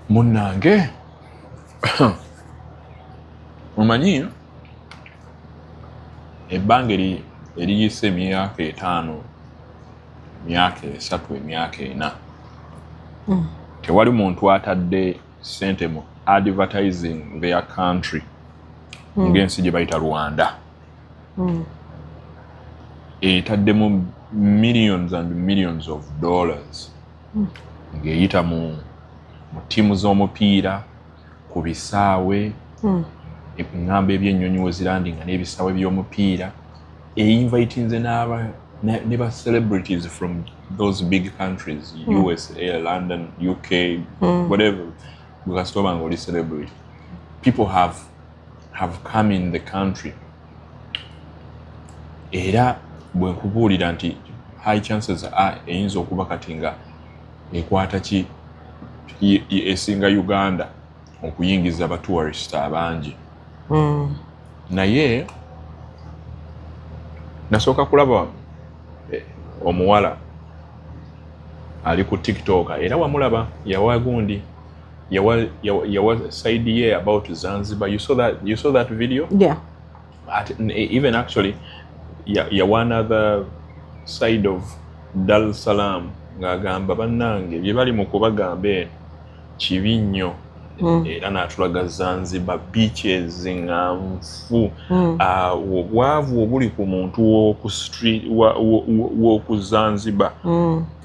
Munnange omanyi ebbanga eriyise emyaka 5 emyaka 3 emyaka 4 tewali muntu atadde sente mu advertising their country ng'ensi gye bayita Rwanda etaddemu millions and millions of dollars ng'eyita mu ttiimu z'omupiira ku bisaawe ngamba ebyennyonyi we zirandinga n'ebisaawe by'omupiira einvitinze ne ba celebrities from those big countries, USA, London, UK, whatever, because oli celebrity. People have come in the country. Era bwe nkubuulira nti high chances are eyinza okuba kati nga ekwata ki esinga Uganda okuyingiza aba tourist abangi. Naye nasooka kulaba omuwala ali ku TikTok era wamulaba yawa gundi yawa side ye about Zanzibar. You saw that video? Yeah. Even actually yawa another side of Dar es Salaam ng'agamba bannange bye bali mu kubagamba eno kibi nnyo era n'atulaga Zanzibar beaches nganfu obwavu obuli ku muntu w'oku street w'oku Zanzibar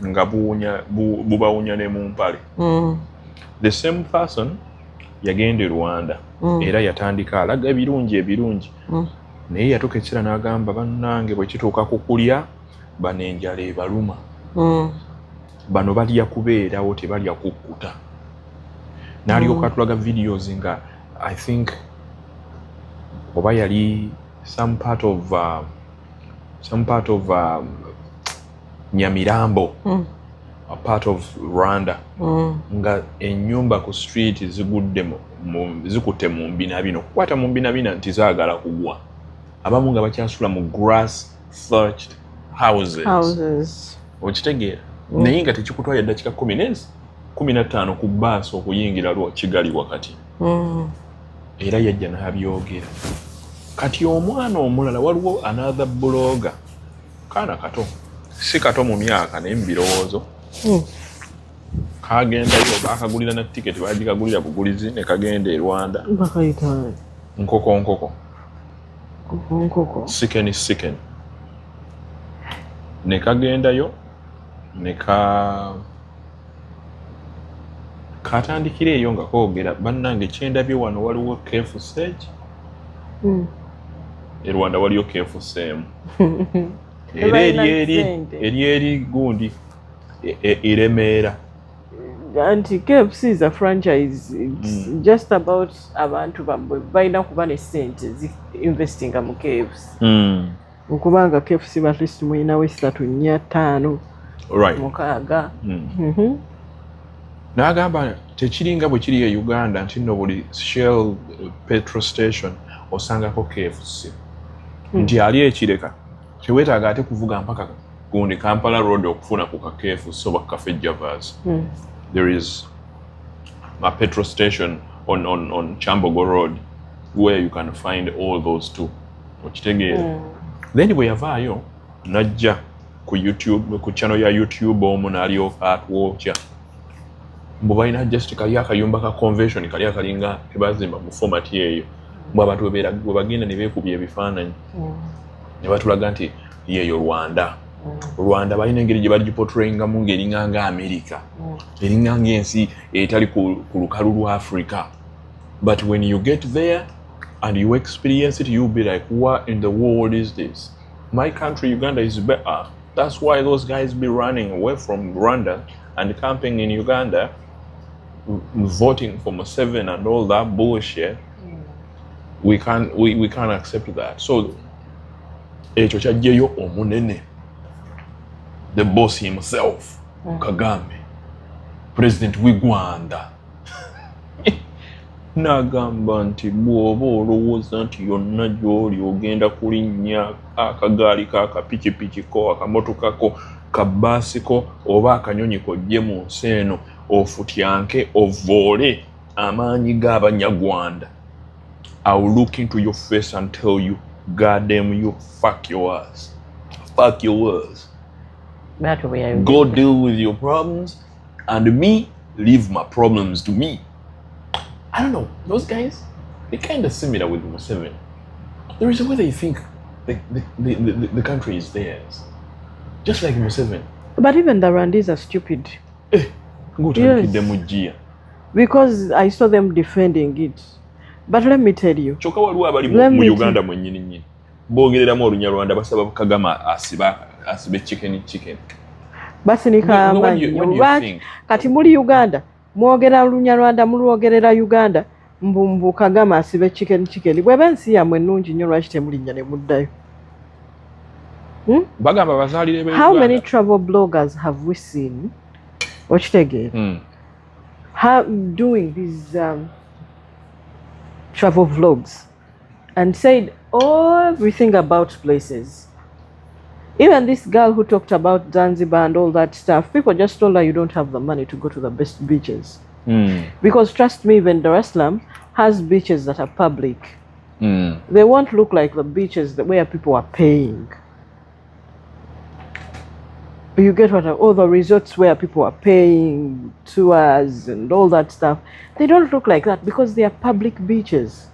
nga bubawunya ne mu mpale. The same person yagenda e Rwanda era yatandika alaga ebirungi naye yatuuka ekira n'agamba bannange bwe kituuka ku kulya bano enjala ebaluma bano balya kubeerawo tebalya kukkuta. N'alyoka atulaga videos nga I think oba yali some part of Nyamirambo, a part of Rwanda, nga ennyumba ku street zikutte mu mbina bino kukwata mu mbina bina nti zaagala kugwa, abamu nga bakyasula mu grass thatched houses. Okitegeera naye nga tekikutwala eddakiika 15 ku bbaasi okuyingira Kigali wakati. Era yajja n'abyogera. Kati omwana omulala waliwo another blogger, kaana kato, si kato mu myaka naye mu birowoozo, kagendayo baakagulira na tiketi baagikagulira bugulizi ne kagenda e Rwanda. Bakayita nkoko siken ne kagendayo ne katandikira eyo nga koogera bannange kyendabye wano waliwo KFC e Rwanda waliyo KFC era eri gundi Iremera. Anti KFC is a franchise. It's just about abantu balina kuba ne sente investing mu KFC. Okubanga KFC at least muyina we 3 4 5 right mukaaga. N'agamba tekiringa bwe kiri e Uganda nti no buli Shell petrol station osangako KFC. Nti ali ekireka teweetaaga ate kuvuga mpaka gundi Kampala Road okufuna ku ka KFC oba Cafe Javas. There is a petrol station on Chambogo Road where you can find all those two. Okitegeera. Then bwe yavaayo najja ku YouTube, ku channel ya YouTube omu n'alyoka atwokya. Mbu balina just kali akayumba ka convention kali akalinga tebazimba mu format yeeyo. Mbu abantu bwe bagenda ne beekubya ebifaananyi. Ne batulaga nti yeeyo Rwanda balina engeri gye bagiportrayinga mu ngeri nga America. Eringa ng'ensi etali ku lukalu lwa Africa. But when you get there and you experience it, you'll be like, what in the world is this? My country, Uganda, is better. That's why those guys be running away from Rwanda and camping in Uganda, voting for Museveni and all that bullshit. We can't accept that. So, ekyo kyajjeyo omunene, the boss himself, Kagame, President w'Uganda. N'agamba nti bw'oba olowooza nti yonna gy'oli ogenda kulinnya akagaali ko akapikipiki ko akamotoka ko kabbaasi ko oba akanyonyi ko gye mu nsi eno ofutyanke ovoole amaanyi g'Abanyarwanda, I will look into your face and tell you, God damn you, fuck your ass. Fuck your words. Go deal with your problems, and me, leave my problems to me. I don't know, those guys, they're kind of similar with Museveni. There is a way they think the country is theirs. Just like Museveni. But even the Rwandese are stupid. Yes. Because I saw them defending it. But let me tell you. Uganda mwennyini. Bogereramu Olunyarwanda basaba Kagama asibe chicken. Basi nikamba kati muri Uganda mwogera Olunyarwanda mulwogerera Uganda mbumbu Kagama asibe chicken. Bweba ensi yamwe nnungi nnyo lwaki temulinnya ne muddayo. Bagamba bazaalire be. How many travel bloggers have we seen? Okitegeera. Doing these travel vlogs and said everything about places. Even this girl who talked about Zanzibar and all that stuff, people just told her you don't have the money to go to the best beaches. Because trust me, even Dar es Salaam has beaches that are public. They won't look like the beaches where people are paying. You get what all the resorts where people are paying tours and all that stuff. They don't look like that because they are public beaches.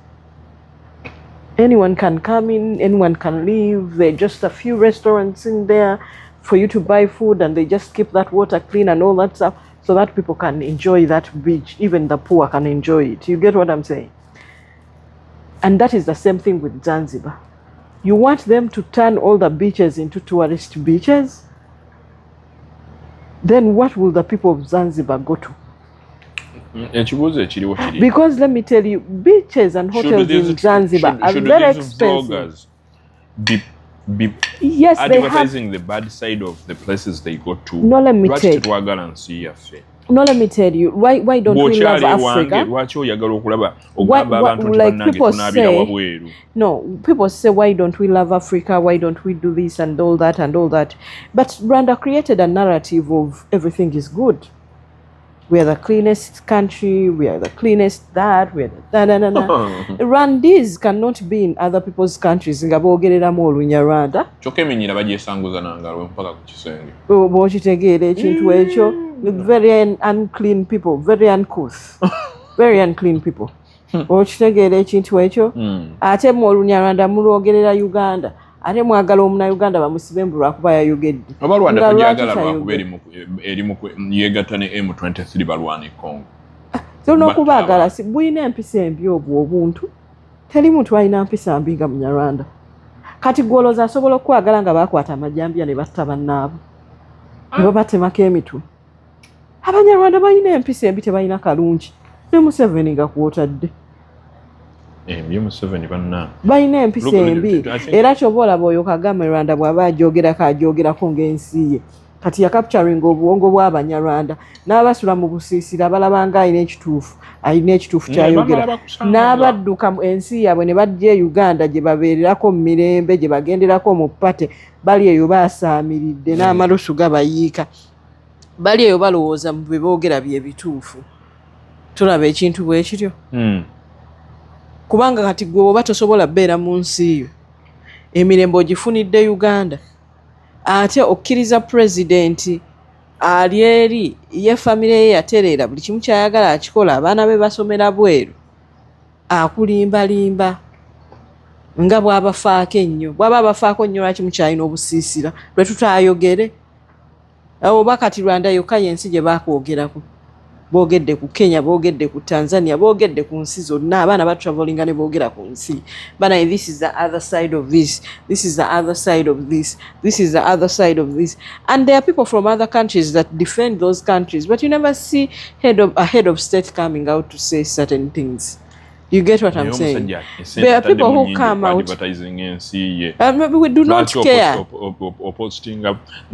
Anyone can come in, anyone can leave. There are just a few restaurants in there for you to buy food, and they just keep that water clean and all that stuff so that people can enjoy that beach. Even the poor can enjoy it. You get what I'm saying? And that is the same thing with Zanzibar. You want them to turn all the beaches into tourist beaches? Then what will the people of Zanzibar go to? Because let me tell you, beaches and hotels in Zanzibar are very expensive. Yes, advertising the bad side of the places they go to. No, let me tell you. No, let me tell you. Why don't we love Africa? Like people say, no, people say, why don't we love Africa? Why don't we do this and all that and all that? But Rwanda created a narrative of everything is good. We are the cleanest country. We are the cleanest that. We are the Rwandese cannot be in other people's countries. Ngabogereramu Olunyarwanda. Chokemenyira bagyesanguza nangalo mpaka ku kisenge. Bw'okitegeera ekintu ekyo. Very unclean people, very uncouth. Very unclean people. Bw'okitegeera ekintu ekyo. Ate mu Olunyarwanda mulwogerera Uganda. Ate mwagala Omunayuganda bamusibe mbu lwakuba yayogedde. Abalwanda tujagala lwakuba eri yegatta ne M23 balwana e Congo. Tolina okubaagala si buyina empisa embi obwo obuntu. Teri muntu alina mpisa mbi nga Munyarwanda. Kati gwolooza asobola okwagala nga bakwata amajjambya ne batta bannaabo. Ne babatemako emitwe. Abanyarwanda balina empisa embi tebalina kalungi. Ne Museveni nga kwotadde. Balina empisa embi era kyoba olaba oyo Kagame Rwanda bw'aba ajogerako ng'ensi ye kati yakapturing obuwongo bw'Abanyarwanda n'abasula mu busiisira balaba nga alina ekituufu kyayogera n'abadduka ensi yaabwe ne bajja e Uganda gye babeererako mu mirembe gye bagenderako mu ppate bali eyo baasaamiridde n'amalusu gabayiika bali eyo balowooza mu bye boogera bye bituufu. Tulaba ekintu bwe kityo. Kubanga kati gwe oba tosobola beera mu nsi yo emirembe ogifunidde Uganda ate okkiriza pulezidenti ali eri ye famire ye yatereera buli kimu kyayagala akikola abaana be basomera bweru akulimbalimba nga bw'abafaako ennyo bw'aba abafaako nnyo lwaki mukyalina obusiisira lwe tutaayogere oba kati Rwanda yokka yensi gye baakwogerako boogedde ku Kenya boogedde ku Tanzania boogedde ku nsi zonna abaana batravelinga ne boogera ku nsi bana this is the other side of this is the other side of this is the other side of this and there are people from other countries that defend those countries but you never see a head of state coming out to say certain things. You get what I'm saying? There are people who come out we do not care.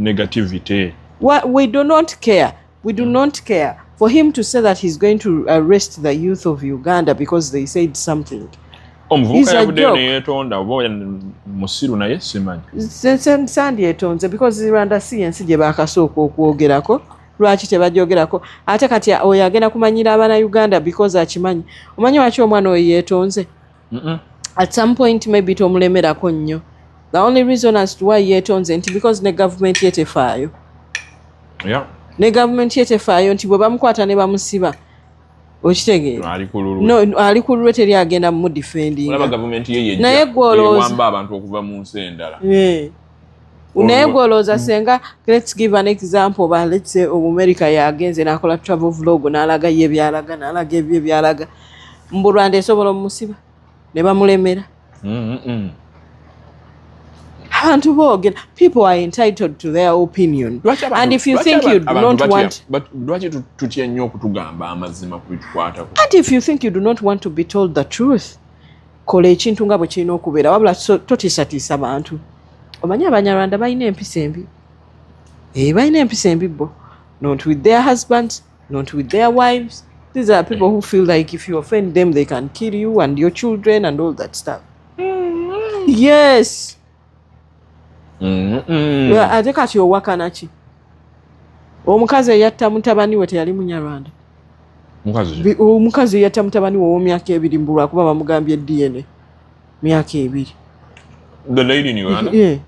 Negativity. We do not care. We do not care. For him to say that he's going to arrest the youth of Uganda because they said something. He's a joke. Sandi etonze because Rwanda si ensi gye baakasooka okwogerako lwaki tebajjogerako ate kati oyo agenda kumanyira abaana Uganda because akimanyi omanyi lwaki omwana oyo yeetonze at some point maybe tomulemerako nnyo the only reason as to why yeetonze nti because ne government yetefaayo ne government yetefaayo nti bwe bamukwata ne bamusiba okitegeera ali ku lulwe teri agenda mu defending naye gwolowooza abantu okuva mu nsi endala naye gwolowooza senga let's give an example ba let's say America yagenze n'akola travel vlog n'alaga ye byalaga n'alaga ebyo byalaga mbu Rwanda esobola omusiba ne bamulemera abantu boogera people are entitled to their opinion and if you think you do not want lwaki tutya nnyo okutugamba amazima kubitukwatako and if you think you do not want to be told the truth kola ekintu nga bwe kirina okubeera wabula totiisatiisa bantu omanyi abanyarwanda balina empisa embi balina empisa embi bo not with their husbands not with their wives these are people who feel like if you offend them they can kill you and your children and all that stuff yes ate kati owakana ki omukazi eyatta mutabani we teyali munyarwanda omukazi eyatta mutabani we ow'emyaka 2 mbulwa kuba bamugambye DNA myaka 2 the lady in Uganda yeah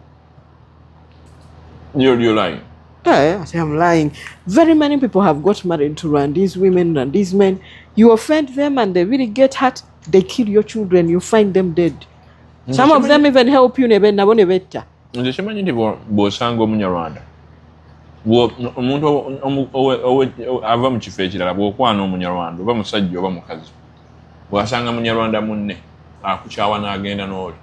you're lying I am lying. Very many people have got married to Rwandese women and these men. You offend them and they really get hurt. They kill your children. You find them dead. Some of them even help you. Nabo nebetta. Nje chimanyi ndi bw'osanga omunyarwanda omuntu ava mu kifo ekirala bw'okwana omunyarwanda oba musajja oba mukazi bw'asanga munyarwanda munne akukyawa n'agenda n'oli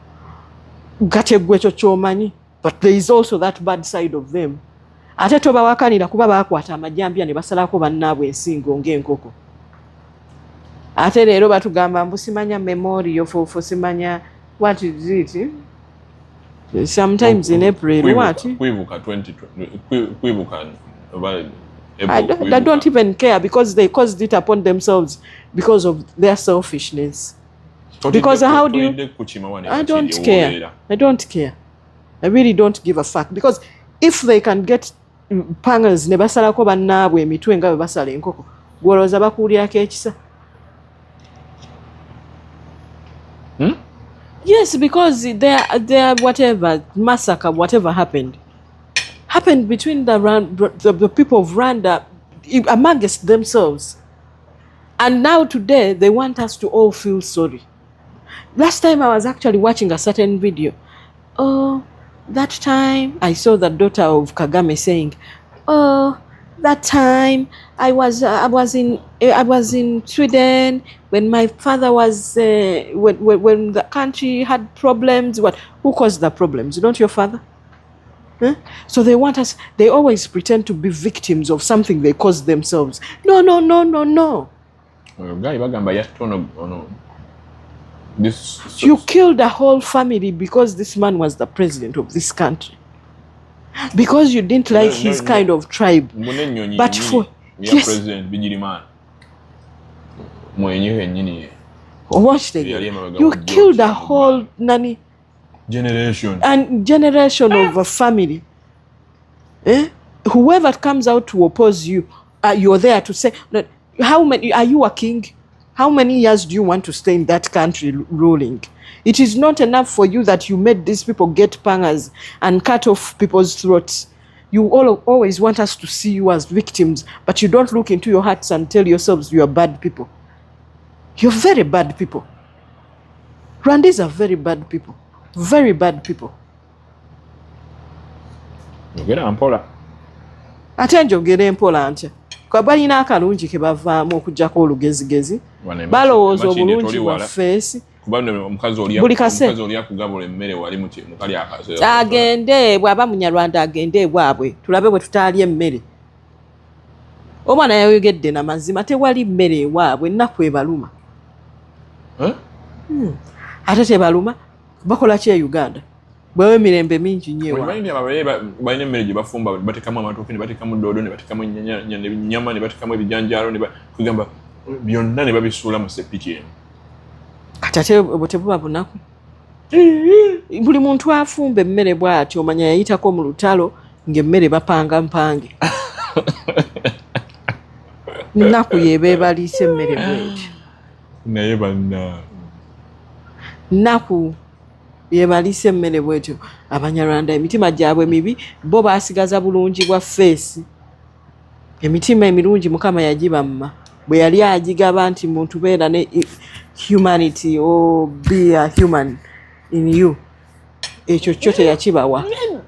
gate gwe ekyo ky'omanyi but there is also that bad side of them ate tobawakanira kuba baakwata amajjambya ne basalako bannaabwe ensingo ng'enkoko ate leero batugamba mbu simanya memorial for simanya what is it sometimes in April what kwibuka 2020 kwibuka I don't even care because they caused it upon themselves because of their selfishness because how do you I don't care I really don't give a fuck because if they can get pangers ne basalako bannaabwe emitwe nga bwe basala enkoko gwolowooza bakuulyako ekisa yes because there whatever massacre whatever happened between the people of Rwanda amongst themselves and now today they want us to all feel sorry. Last time I was actually watching a certain video. Oh, that time I saw the daughter of Kagame saying, "Oh, that time I was in Sweden when my father was when the country had problems." What? Who caused the problems? Not your father. Huh? So they want us. They always pretend to be victims of something they caused themselves. No. You killed a whole family because this man was the president of this country. Because you didn't like his kind of tribe. But for yes. Watch the you killed a whole generation of a family. Whoever comes out to oppose you, you're there to say, how many are you a king? How many years do you want to stay in that country ruling? It is not enough for you that you made these people get pangers and cut off people's throats. You always want us to see you as victims, but you don't look into your hearts and tell yourselves you are bad people. You're very bad people. Rwandese are very bad people. Very bad people. Ate njogera mpola ntya. Kwa balina akalungi ke bavaamu okujjako olugezigezi. Balowooza obulungi bwa feesi. Buli kase akugabula emmere wali mukali akase. Agende bw'aba munyarwanda agende bwabwe. Tulabe bwe tutaalya emmere. Omwana yayogedde na mazima tewali mmere ewaabwe ennaku ebaluma. Ate tebaluma bakola ki e Uganda? Bwewe mirembe mingi nnyo ewa. Balina emmere gye bafumba batekamu amatooke ne batekamu doodo ne batekamu ennyama ne batekamu ebijanjaalo ne kugamba byonna ne babisuula mu seppiki eno. Kati ate bwe tebuba bunaku. Buli muntu afumba emmere bw'atyo omanya yayitako mu lutalo ng'emmere bapanga mpange. nnaku yebeebaliisa emmere bwetyo naye banna nnaku yeebaliisa emmere bwetyo abanyarwanda emitima gyabwe mibi bo baasigaza bulungi bwa feesi emitima emirungi mukama yagibamma bwe yali agigaba nti muntu beera ne humanity or be a human in you ekyo kyo teyakibawa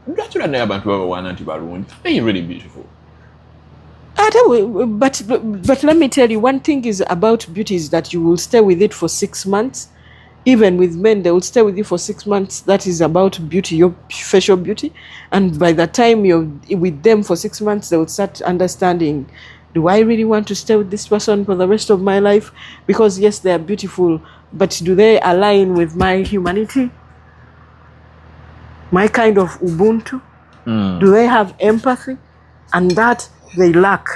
lwaki naye abantu babawaana nti balungi they really beautiful but let me tell you one thing is about beauty is that you will stay with it for 6 months. Even with men, they will stay with you for 6 months. That is about beauty, your facial beauty. And by the time you're with them for 6 months, they will start understanding, do I really want to stay with this person for the rest of my life? Because yes, they are beautiful, but do they align with my humanity? My kind of Ubuntu? Do they have empathy? And that they lack.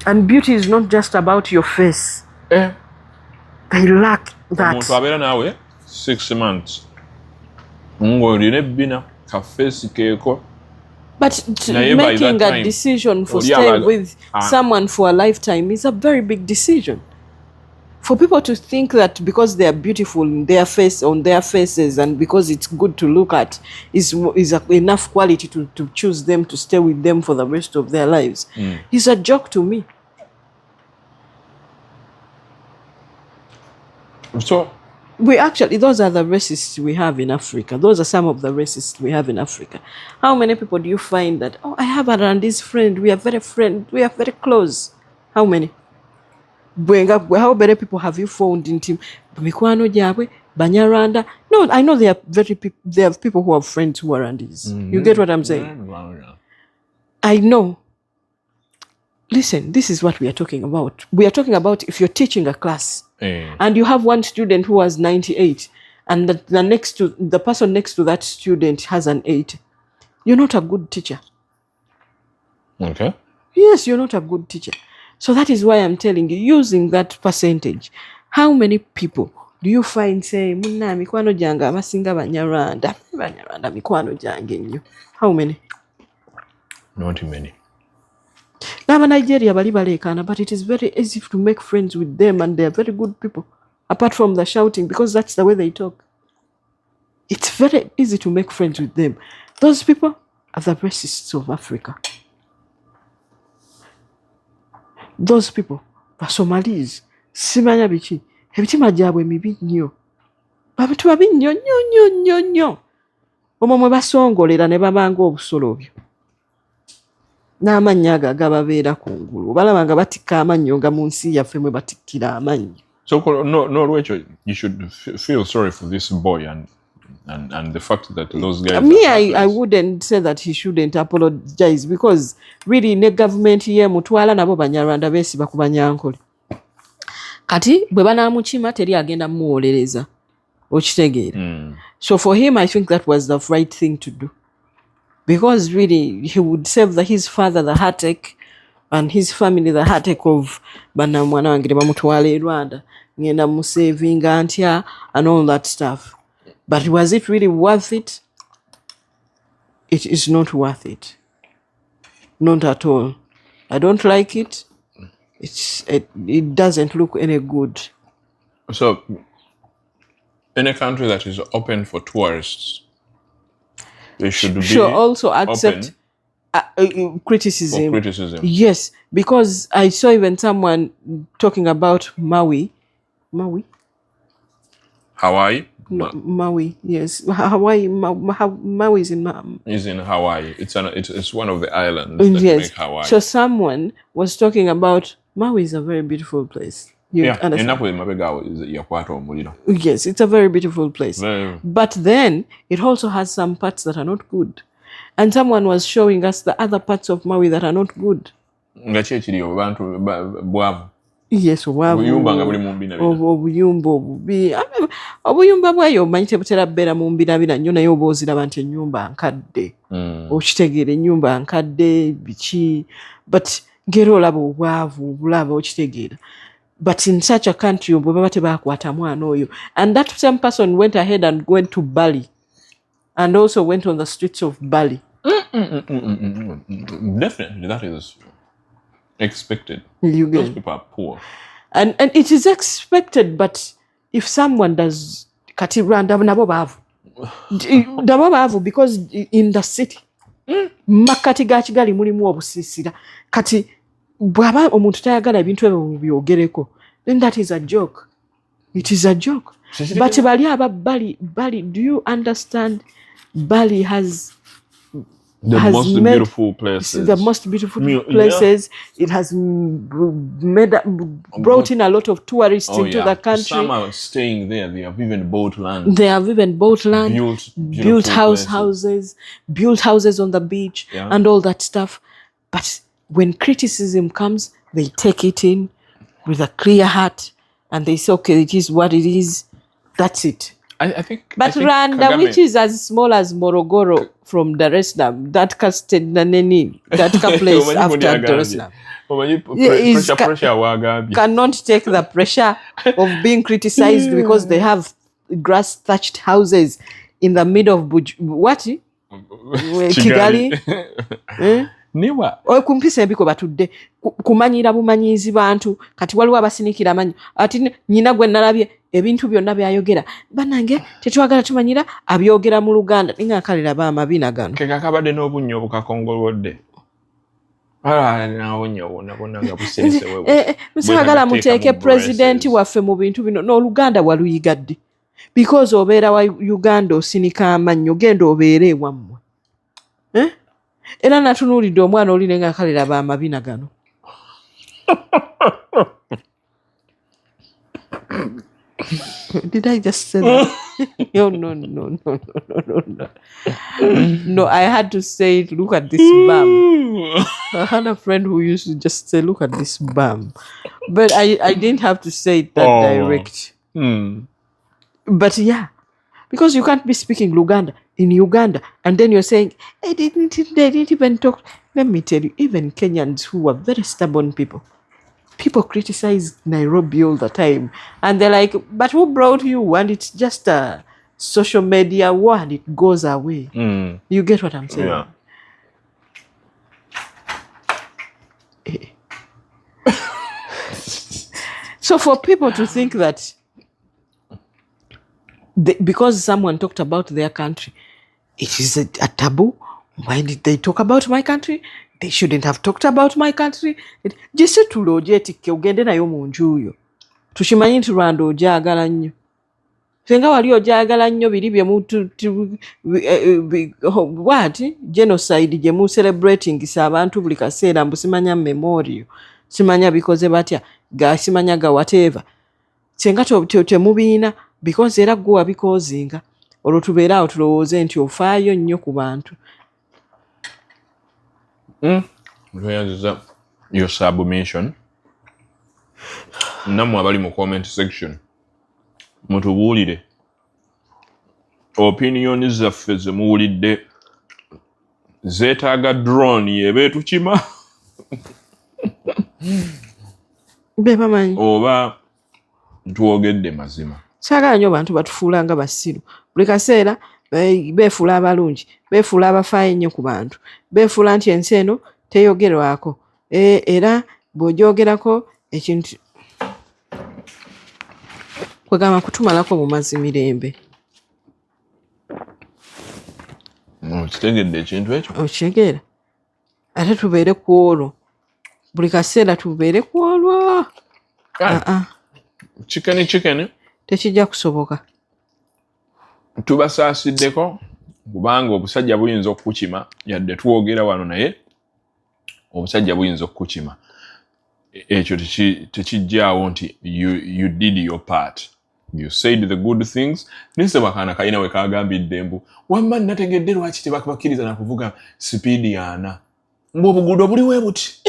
And beauty is not just about your face. They lack that. Omuntu abeera naawe 6 months ng'olina ebbina ka face keeko. But making a decision for staying with someone for a lifetime is a very big decision. For people to think that because they are beautiful in their face, on their faces, and because it's good to look at, is enough quality to choose them, to stay with them for the rest of their lives, is a joke to me. So those are the racists we have in Africa. Those are some of the racists we have in Africa. How many people do you find that, I have a Rwandese friend, we are very close? How many? How many people have you found in team? Mikwano gyabwe, Banyarwanda? No, I know there are people who have friends who are Rwandese. You get what I'm saying? I know. Listen, this is what we are talking about. We are talking about if you're teaching a class and you have one student who has 98 and the person next to that student has an 8. You're not a good teacher. Okay. Yes, you're not a good teacher. So that is why I'm telling you, using that percentage, how many people do you find say, Munna mikwano janga abasinga Banyarwanda mikwano jange nnyo? How many? Not many. Now Nigeria bali balekana, but it is very easy to make friends with them and they are very good people, apart from the shouting, because that's the way they talk. It's very easy to make friends with them. Those people are the racists of Africa. Those people, the Somalis, simanya biki, ebitima gyabwe mibi nnyo. Bantu babi nnyo. Omwo mwe basongolera ne babanga obusolo obyo. N'amannya ago agababeera kungulu. Balaba nga batikka amannyo nga mu nsi yaffe mwe batikkira amannyo. So no, Rachel, you should feel sorry for this boy and the fact that those guys. I wouldn't say that he shouldn't apologize, because really ne government ye mutwala nabo Banyarwanda beesiba ku Banyankole. Kati bwe banamukima teri agenda muwolereza. Okitegeera. So for him, I think that was the right thing to do. Because really, he would save his father the heartache and his family the heartache of bana mwana wange bamutwale Rwanda ngenda musavinga antya and all that stuff. But was it really worth it? It is not worth it. Not at all. I don't like it. It doesn't look any good. So, in a country that is open for tourists, they should be also accept criticism. Yes, because I saw even someone talking about Maui. Hawaii? No, Maui, yes. Hawaii, Maui is in Hawaii. It's one of the islands that make Hawaii. So someone was talking about Maui is a very beautiful place. Yes, it's a very beautiful place. But then it also has some parts that are not good. And someone was showing us the other parts of Maui that are not good. Yes, obuyumba bwayo omanyi tebutera bbeera mu mbinabina nnyo naye oba oziraba nti ennyumba nkadde. Okitegeera ennyumba nkadde biki, but ngera olaba obwavu obulaba okitegeera. But in such a country, and that same person went ahead and went to Bali and also went on the streets of Bali. Definitely, that is. expected. You Those get, people are poor. and it is expected, but if someone does kati Rwanda nabo baavu because in the city makati ga Kigali mulimu obusiisira kati bw'aba omuntu tayagala ebintu ebyo byogereko, then that is a joke. It is a joke. But bali aba Bali, do you understand? Bali has the most beautiful places. The most beautiful places. Yeah. It has brought in a lot of tourists into the country. Some are staying there. They have even bought land. Built houses, built houses on the beach, and all that stuff. But when criticism comes, they take it in with a clear heart, and they say, "Okay, it is what it is. That's it." I think. But Rwanda, Kagame, which is as small as Morogoro from Dar es Salaam, that place after Dar es Salaam, cannot take the pressure of being criticized because they have grass-thatched houses in the middle of Kigali. Kumpisa ebiko batudde kumanyira bumanyizi bantu kati waliwo abasinikira amanyi ati nyina gwe nalabye ebintu byonna byayogera banange tetwagala tumanyira abyogera mu Luganda ninga kalira ba mabina gano keka kabadde n'obunnyo bukakongolodde musagala muteeke president waffe mu bintu bino n'Oluganda waluyigadde because obeera wa Uganda osinika amanyo genda obeere ewammwe era natunuulidde omwana oli nenga akalira ba mabina gano. Did I just say that? No. No, I had to say it. Look at this bum. I had a friend who used to just say, look at this bum. But I didn't have to say it that direct. But yeah, because you can't be speaking Luganda in Uganda and then you're saying, they didn't even talk. Let me tell you, even Kenyans who are very stubborn people criticize Nairobi all the time. And they're like, but who brought you? And it's just a social media war and it goes away. You get what I'm saying? Yeah. So for people to think that because someone talked about their country, it is a taboo. Why did they talk about my country? They shouldn't have talked about my country. Jese tulojetikke ugende nayo mu njuyo. Tushimanyi nti Rwanda ojaagala nnyo. Senga wali ojaagala nnyo biri bye mutu what? Genocide gye mu celebrating sa abantu buli kaseera mbu simanya memorial. Simanya bikoze batya. Simanya ga whatever. Senga temubiina because era gwe wabikozinga. Olwo tubeera awo tulowooze nti ofaayo nnyo ku bantu. Your submission. Namwe abali mu comment section. Mutubuulire. Opinion zaffe ze muwulidde zeetaaga drone yebeetu kima. Bebamanyi. Oba twogedde mazima. Saagala nnyo bantu batufuula nga basiru. Buli kaseera beefuula abalungi, beefuula abafaayo ennyo ku bantu, beefuula nti ensi eno teyogerwako. Era bw'ogyogerako ekintu kwegamba kutumalako mu mazzi mirembe. Kitegedde ekintu ekyo? Okitegeera. Ate tubeere ku olwo. Buli kaseera tubeere ku olwo. Chicken. Tekijja kusoboka. Tubasaasiddeko kubanga obusajja buyinza okukukima yadde twogera wano naye obusajja buyinza okukukima. Ekyo tekijjaawo nti you did your part. You said the good things. Nise bakana kayina we kagambidde mbu wamma nategedde lwaki tebakkiriza na kuvuga speed yana. Mbu obuguudo buli we buti.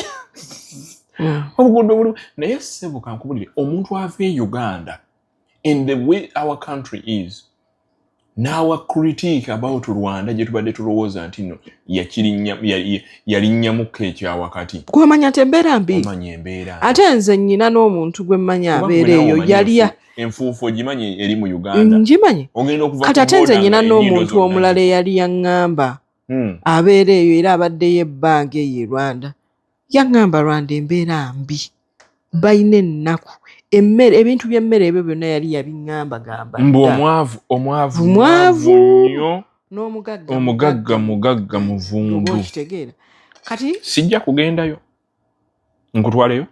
Obuguudo buli naye sebo kankubulire omuntu ave Uganda in the way our country is. Now a critique about Rwanda gye tubadde tulowooza nti no yalinnyamuka ekya wakati. Gwemanya nti embeera mbi. Omanya embeera. Ate nze nnyina n'omuntu gwe mmanya abeera eyo yali enfuufu ogimanyi eri mu Uganda. Ngimanyi. Kati ate nze nnyina n'omuntu omulala eyali yaŋŋamba abeera eyo era abaddeyo ebbanga eyo e Rwanda. Yaŋŋamba Rwanda embeera mbi bayina ennaku emmere ebintu by'emmere ebyo byonna yali yabiŋŋamba mbu omwavu nnyo omugagga muvundu kitegeera kati sijja kugendayo nkutwaleyo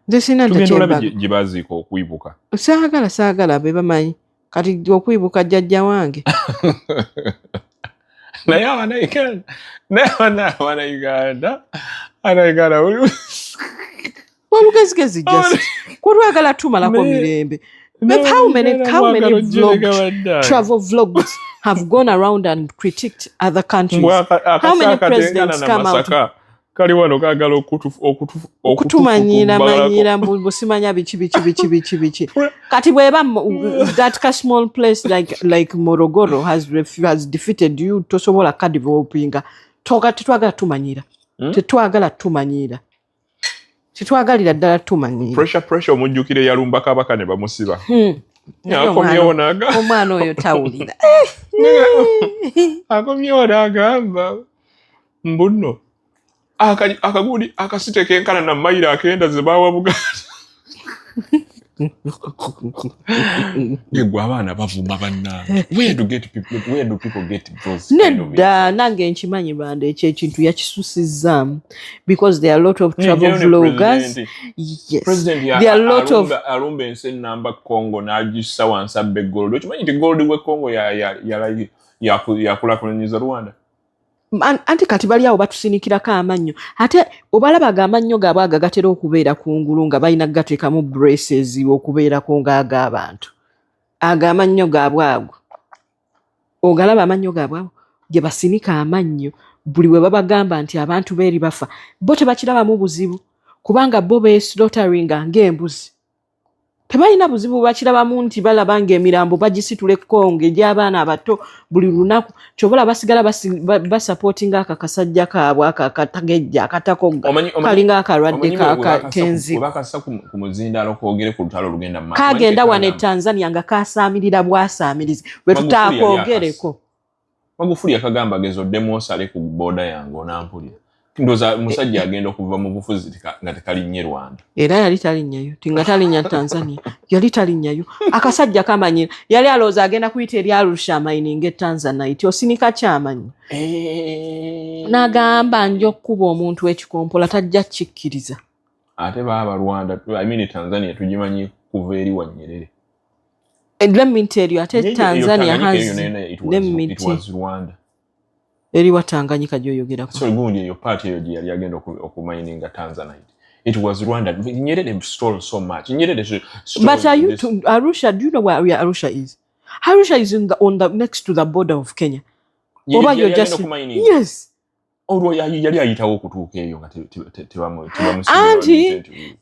nze sina tugenda gye baziika okwibuka saagala be bamanyi kati okwibuka jjajja wange naye Abannayuganda olugezigezi just kwolwagala tumalako mirembe. How many travel vlogs have gone around and critiqued other countries? How many presidents come out? Kali wano kagala okutumanyira busimanya bichi kati bweba that small place like Morogoro has defeated you tosobola ka developinga tetwagala tumanyira tetwagalira ddala tumanyira pressure omujjukire yalumba kabaka ne bamusiba omwana oyo tawulira akomyewo n'agamba mbunno akagudi akasite kenkana na mayiro akenda ze bawa Buganda negwe abaana bavuma bannange where do people get those nedda nange nkimanyi Rwanda ekyo ekintu yakisusizzaamu because there are a lot of travel vloggers. Yes, there are a lot of alumba ensi ennamba Congo n'agissa wansi abbe gold. Okimanyi nti gold we Congo yakulakulanyiza Rwanda. Anti kati bali awo batusinikirako amannyo ate obalabaga amannyo gaabwe agagatera okubeera kungulu nga balina gateekamu braces okubeerako ng'ag'abantu amannyo gaabwe ago ogalaba amannyo gaabwe ago gye basinika amannyo buli we babagamba nti abantu beeri bafa bo tebakirabamu buzibu kubanga bo beeslaughteringa ng'embuzi tebalina buzibu bakirabamu nti balaba ng'emirambo bagisituleko ng'egy'abaana abato buli lunaku kyobola basigala basupportinga akakasajja kaabwe akatagejja akatakoga kalinga akalwadde kakatenzi bakassa ku muzindaalo koogere ku lutalo olugenda mu maaso kagenda wano e Tanzania nga kasaamirira bwasaamirizi bwe tutaakogereko Magufuli akagamba gezoddemu osale ku booda yange onampulira ndoza musajja agenda okuva mu bufuzi nga tekalinye Rwanda era yali talinnyayo tinga talinnya Tanzania yali talinnyayo akasajja kamanyira yali alooza agenda kuyita eri Arusha mining e Tanzanite osinika kyamanyi n'agamba nja okkuba omuntu ekikompola tajja kikkiriza ate baba Rwanda Tanzania tugimanyi kuva eri wa Nyerere. And let me tell you, Tanzania has it was Rwanda. Eri watanganyika gyoyogera ko. So gundi yo party yo yali agenda okumininga Tanzanite. It was Rwanda. Nyerere stole so much. Nyerere stole. But are you to Arusha? Do you know where Arusha is? Arusha is on the next to the border of Kenya. Oba you're just yes. Odo yali ayitawo okutuuka eyo nga tebamu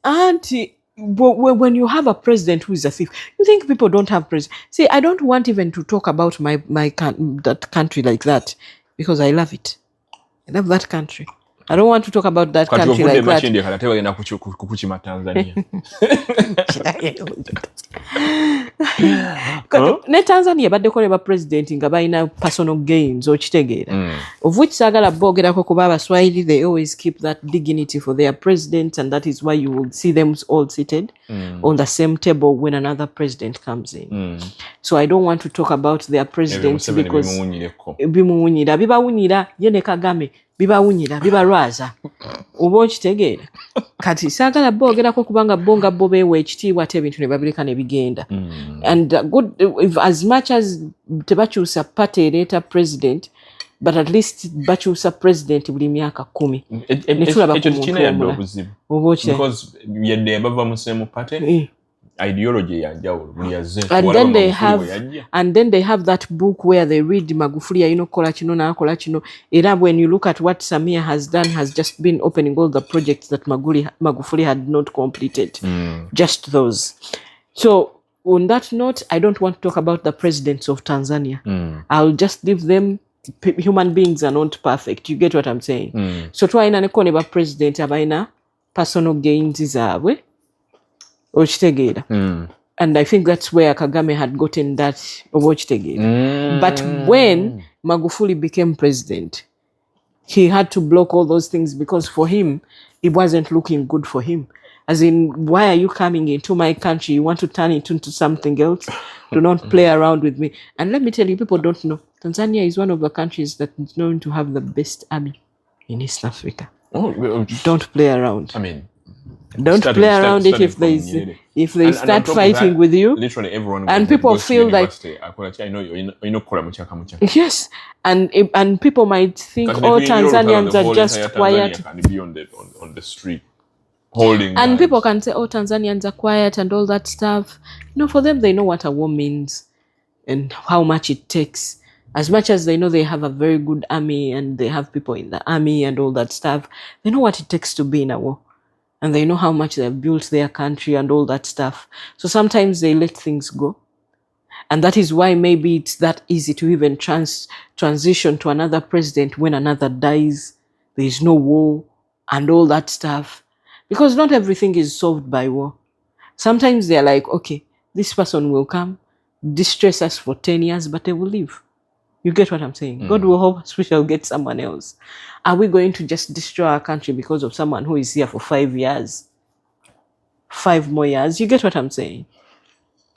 Auntie, when you have a president who is a thief, you think people don't have president? See, I don't want even to talk about that country like that because I love it. I love that country. I don't want to talk about that country like that. Ne Tanzania baddeko ne ba president nga balina personal gains okitegeera of which sagala bogerako kuba Abaswahili they always keep that dignity for their president, and that is why you will see them all seated on the same table when another president comes in. So I don't want to talk about their presidents because bimuwunyira bibawunyira ye ne Kagame bibawunyira bibalwaza oba okitegeera kati saagala boogerako kubanga bonga bo beewa ekitiibwa ate ebintu ne babireka ne bigenda and good if as much as tebakyusa party ereeta president but at least bakyusa president buli myaka 10 netulaba ku muntu oba because yadde bava mu same party ideology yanjawulo muliaze and then they have that book where they read Magufuli ayino kola kino na kola kino era when you look at what Samia has done has just been opening all the projects that Magufuli had not completed just those. So on that note, I don't want to talk about the presidents of Tanzania. I'll just leave them. Human beings are not perfect, you get what I'm saying. So twaina neko ne ba president abaina personal gains zaabwe okitegeera and I think that's where Kagame had gotten that okitegeera but when Magufuli became president he had to block all those things because for him it wasn't looking good for him. As in, why are you coming into my country? You want to turn it into something else? Do not play around with me. And let me tell you, people don't know. Tanzania is one of the countries that is known to have the best army in East Africa. Don't play around. I mean, don't play around it if they start fighting with you. Literally everyone. And people feel like yes, and people might think, oh, Tanzanians are just quiet. Can be on the street. Holding and people can say, oh, Tanzanians are quiet and all that stuff. No, for them, they know what a war means and how much it takes. As much as they know they have a very good army and they have people in the army and all that stuff, they know what it takes to be in a war. And they know how much they've built their country and all that stuff. So sometimes they let things go. And that is why maybe it's that easy to even transition to another president when another dies. There is no war and all that stuff. Because not everything is solved by war. Sometimes they're like, okay, this person will come, distress us for 10 years, but they will leave. You get what I'm saying? God will hope we shall get someone else. Are we going to just destroy our country because of someone who is here for 5 years? 5 more years? You get what I'm saying?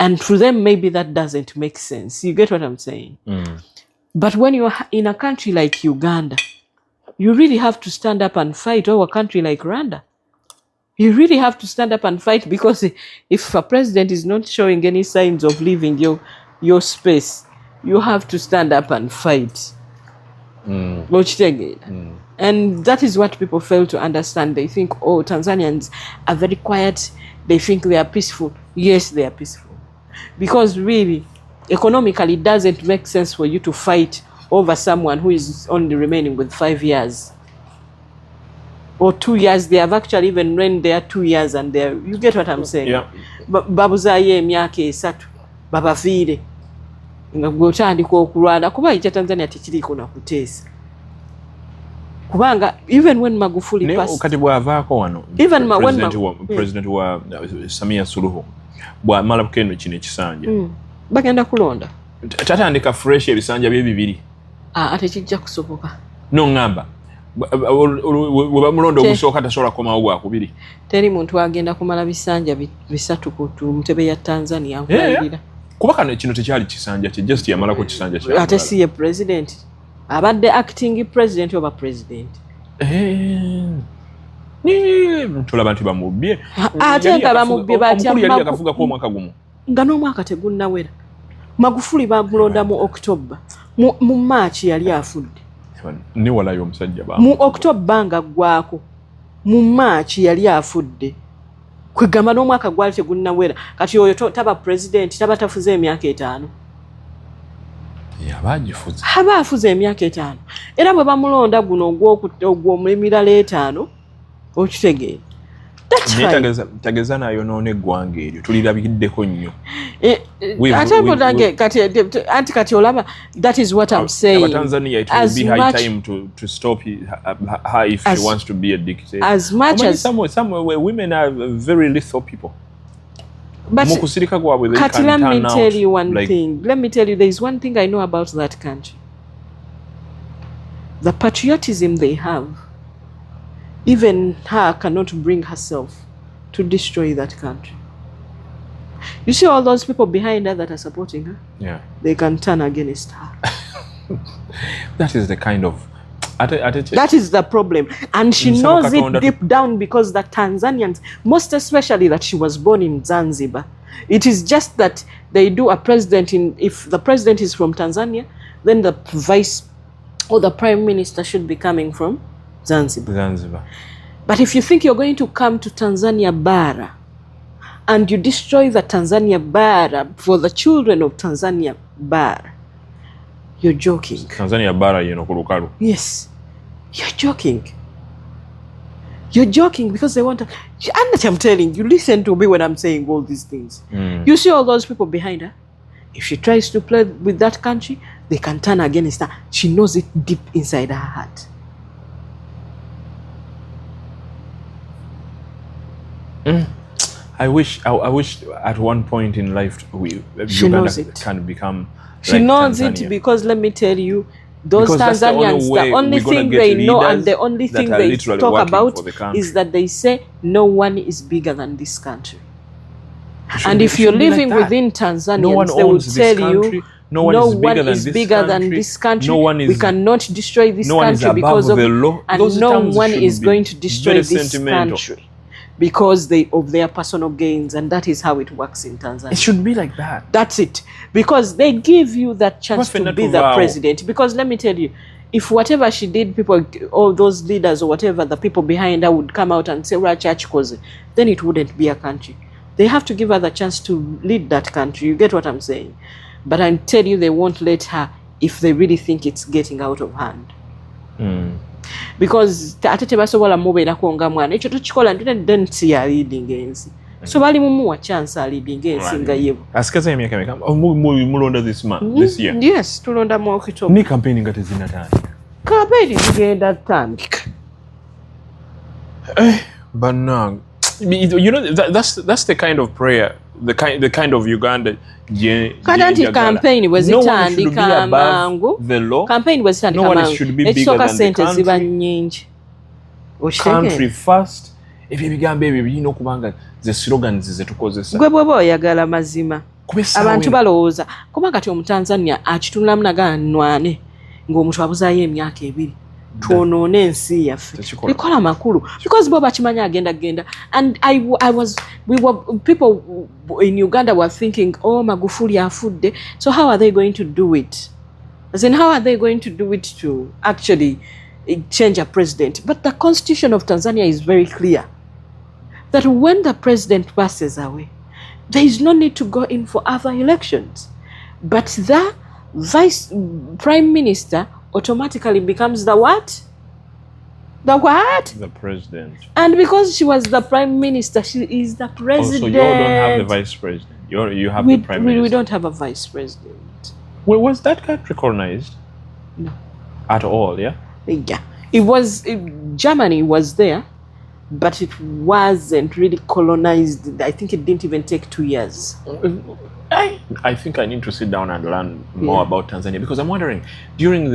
And for them, maybe that doesn't make sense. You get what I'm saying? But when you're in a country like Uganda, you really have to stand up and fight, or a country like Rwanda. You really have to stand up and fight, because if a president is not showing any signs of leaving your space, you have to stand up and fight. And that is what people fail to understand. They think, oh, Tanzanians are very quiet. They think they are peaceful. Yes, they are peaceful. Because really, economically, it doesn't make sense for you to fight over someone who is only remaining with 5 years. Or 2 years. They have actually even reigned there 2 years and there. You get what I'm saying? Yeah. Babuzaye emyaka esatu babafiire nga gwotandika okulwana kuba ekya Tanzania tekiriko na kuteesa kubanga even when Magufuli passed kati bwavaako wano even president wa Samia Suluhu bwamala kukendo kino ekisanja bagenda kulonda tatandika fresh ebisanja bye bibiri ate kijja kusoboka no ngamba mulondo ogusooka tasobola kukomawo gwakubiri. Teri muntu agenda kumala bisanja bisatu ku ntebe ya Tanzania nkulabira. Kuba kano kino tekyali kisanja kye, just yamalako kisanja kya. Ate si ye president. Abadde acting president oba president. Tulaba nti bamubbye. Ate nga bamubbye batya omukulu yali akafugako omwaka gumu. Nga n'omwaka tegunnawera. Magufuli bamulonda mu October. Mu March yali afudde. Ni walayo omusajja ba mu October nga gwako mu March yali afudde kwegamba n'omwaka gwali tegunnawera kati oyo taba president taba tafuze emyaka 5 yabagifuza aba afuze emyaka 5 era bwe bamulonda guno ogw'omulimirala 5 okitegeera tageza nayo noone eggwanga eryo tulirabiddeko nnyo ate kati olaba that is what I'm saying. Tanzania, it will be high time to stop her if she wants to be a dictator. As much as somewhere where women are very lethal people. But Kati, let me tell you one thing. Let me tell you, there is one thing I know about that country. The patriotism they have, even her cannot bring herself to destroy that country. You see all those people behind her that are supporting her? Yeah. They can turn against her. That is the kind of... that is the problem. And she knows it deep down because the Tanzanians, most especially that she was born in Zanzibar, it is just that they do a president if the president is from Tanzania, then the vice or the prime minister should be coming from Zanzibar. But if you think you're going to come to Tanzania Bara and you destroy the Tanzania Bara for the children of Tanzania Bara, you're joking. Tanzania Bara, you know, Kulukalu. Yes, you're joking. You're joking because they want to... And I'm telling you, listen to me when I'm saying all these things. You see all those people behind her? If she tries to play with that country, they can turn against her. She knows it deep inside her heart. I wish at one point in life Uganda can become she knows Tanzania. it because let me tell you, those Because Tanzanians, the only thing they know and the only thing they talk about is that they say no one is bigger than this country. And if you're living within Tanzanians, they will tell you no one is bigger than this country. We cannot destroy this country because of the law. And no one is going to destroy this country because of their personal gains, and that is how it works in Tanzania. It should be like that. That's it. Because they give you that chance to be the president. Because let me tell you, if whatever she did, people, all those leaders or whatever, the people behind her would come out and say, "Right, church cause," then it wouldn't be a country. They have to give her the chance to lead that country. You get what I'm saying? But I tell you, they won't let her if they really think it's getting out of hand. Because ate tebasobola mubeerako nga mwana ekyo tukikola then si ya leading ensi. So bali mumuwa chance a leading ensi nga yebo. Asikaza emyaka meka mulonda this year. Yes, tulonda mu October. Ni campaign nga tezinatandika. Campaign zigenda tandika. Banang. You know, that's the kind of prayer, the kind of Uganda. Campaign was itandika mangu. The law. Campaign was itandika mangu. No one should be bigger than the country. Country first. If you began baby, you know kubanga the slogans zetukozesa. Gwe bwebo oyagala mazima. Abantu balowooza kubanga ti Omutanzania akitunulamu naganwane ng'omuntu abuzaayo emyaka 2. Tuonoone ensi yaffe bikola makulu because bo bakimanya agenda and people in Uganda were thinking, oh, Magufuli afudde, so how are they going to do it? As in, how are they going to do it to actually change a president? But the constitution of Tanzania is very clear that when the president passes away, there is no need to go in for other elections, but the prime minister automatically becomes the what? The what? The president. And because she was the prime minister, she is the president. Oh, so you all don't have the vice president. You have the prime minister. We don't have a vice president. Well, was that country colonized? No. At all, yeah? Yeah. Germany was there, but it wasn't really colonized. I think it didn't even take 2 years. I think I need to sit down and learn more about Tanzania, because I'm wondering, during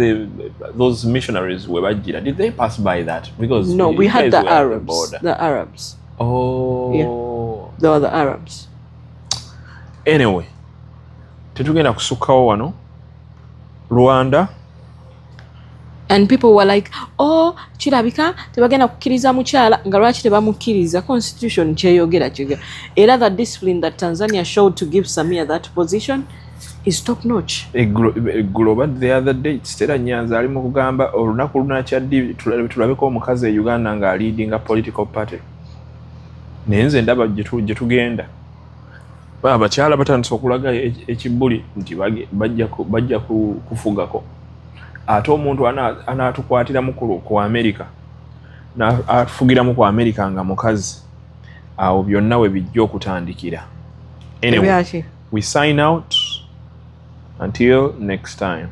those missionaries were Bajira, did they pass by that? Because no, we had the Arabs. The Arabs. Oh. Yeah. They were the Arabs. Anyway, tetugenda kusukawo wano Rwanda. And people were like, oh, kirabika tebagenda kukkiriza mukyala nga lwaki tebamukkiriza. Constitution kyeyogera kyegera. Era the discipline that Tanzania showed to give Samia that position is top notch. Global the other day, Stella Nyanza ali mu kugamba olunaku lunakyaddi tulabeko omukazi e Uganda nga leading a political party. Nenze ndaba gye tugenda. Abakyala batandise okulaga ekibbuli nti bajja kufugako. Ate omuntu anaatukwatiramu ku America atufugiramu ku America nga mukazi, awo byonna we bijja okutandikira. Anyway, we sign out until next time.